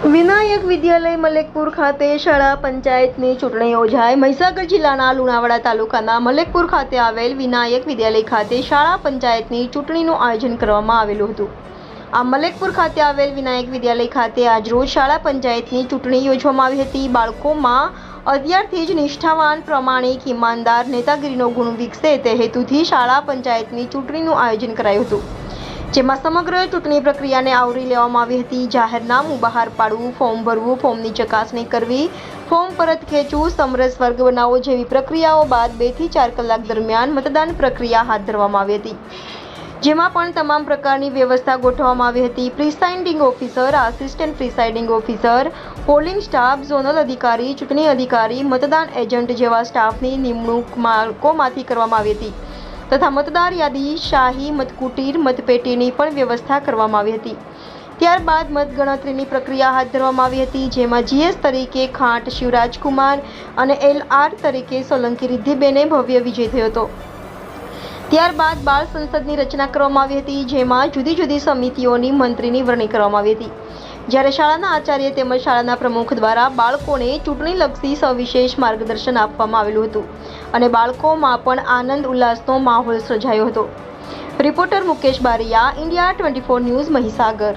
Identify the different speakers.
Speaker 1: વિનાયક વિદ્યાલય મલેકપુર ખાતે શાળા પંચાયતની ચૂંટણી યોજાઈ। મહીસાગર જિલ્લાના લુણાવાડા તાલુકાના મલેકપુર ખાતે આવેલ વિનાયક વિદ્યાલય ખાતે શાળા પંચાયતની ચૂંટણીનું આયોજન કરવામાં આવેલું હતું। આ મલેકપુર ખાતે આવેલ વિનાયક વિદ્યાલય ખાતે આજરોજ શાળા પંચાયતની ચૂંટણી યોજવામાં આવી હતી। બાળકોમાં અત્યારથી જ નિષ્ઠાવાન, પ્રમાણિક, ઈમાનદાર, નેતાગીરીનો ગુણ વિકસે તે હેતુથી શાળા પંચાયતની ચૂંટણીનું આયોજન કરાયું હતું, જેમાં સમગ્ર ચૂંટણી પ્રક્રિયાને આવરી લેવામાં આવી હતી। જાહેરનામું બહાર પાડવું, ફોર્મ ભરવું, ફોર્મની ચકાસણી કરવી, ફોર્મ પરત ખેંચવું, સમરસ વર્ગ બનાવવો જેવી પ્રક્રિયાઓ બાદ 2 થી 4 કલાક દરમિયાન મતદાન પ્રક્રિયા હાથ ધરવામાં આવી હતી, જેમાં પણ તમામ પ્રકારની વ્યવસ્થા ગોઠવવામાં આવી હતી। Presiding officer, assistant presiding officer, polling staff, zonal અધિકારી, ચૂંટણી અધિકારી, મતદાન એજન્ટ જેવા સ્ટાફની નિમણૂક માળકોમાંથી કરવામાં આવી હતી તથા મતદાર યાદી, શાહી મતકુટીર, મતપેટીની પણ વ્યવસ્થા કરવામાં આવી હતી। ત્યારબાદ મતગણતરીની પ્રક્રિયા હાથ ધરવામાં આવી હતી, જેમાં GS તરીકે ખાંટ શિવરાજકુમાર અને LR તરીકે સોલંકી રિદ્ધિબેને ભવ્ય વિજય થયો હતો। ત્યારબાદ બાળ સંસદની રચના કરવામાં આવી હતી, જેમાં જુદી જુદી સમિતિઓની મંત્રીની વરણી કરવામાં આવી હતી, જ્યારે શાળાના આચાર્ય તેમજ શાળાના પ્રમુખ દ્વારા બાળકોને ચૂંટણીલક્ષી સવિશેષ માર્ગદર્શન આપવામાં આવેલું હતું અને બાળકોમાં પણ આનંદ ઉલ્લાસનો માહોલ સર્જાયો હતો। Reporter Mukesh Bariya, India 24 news, Mahisagar.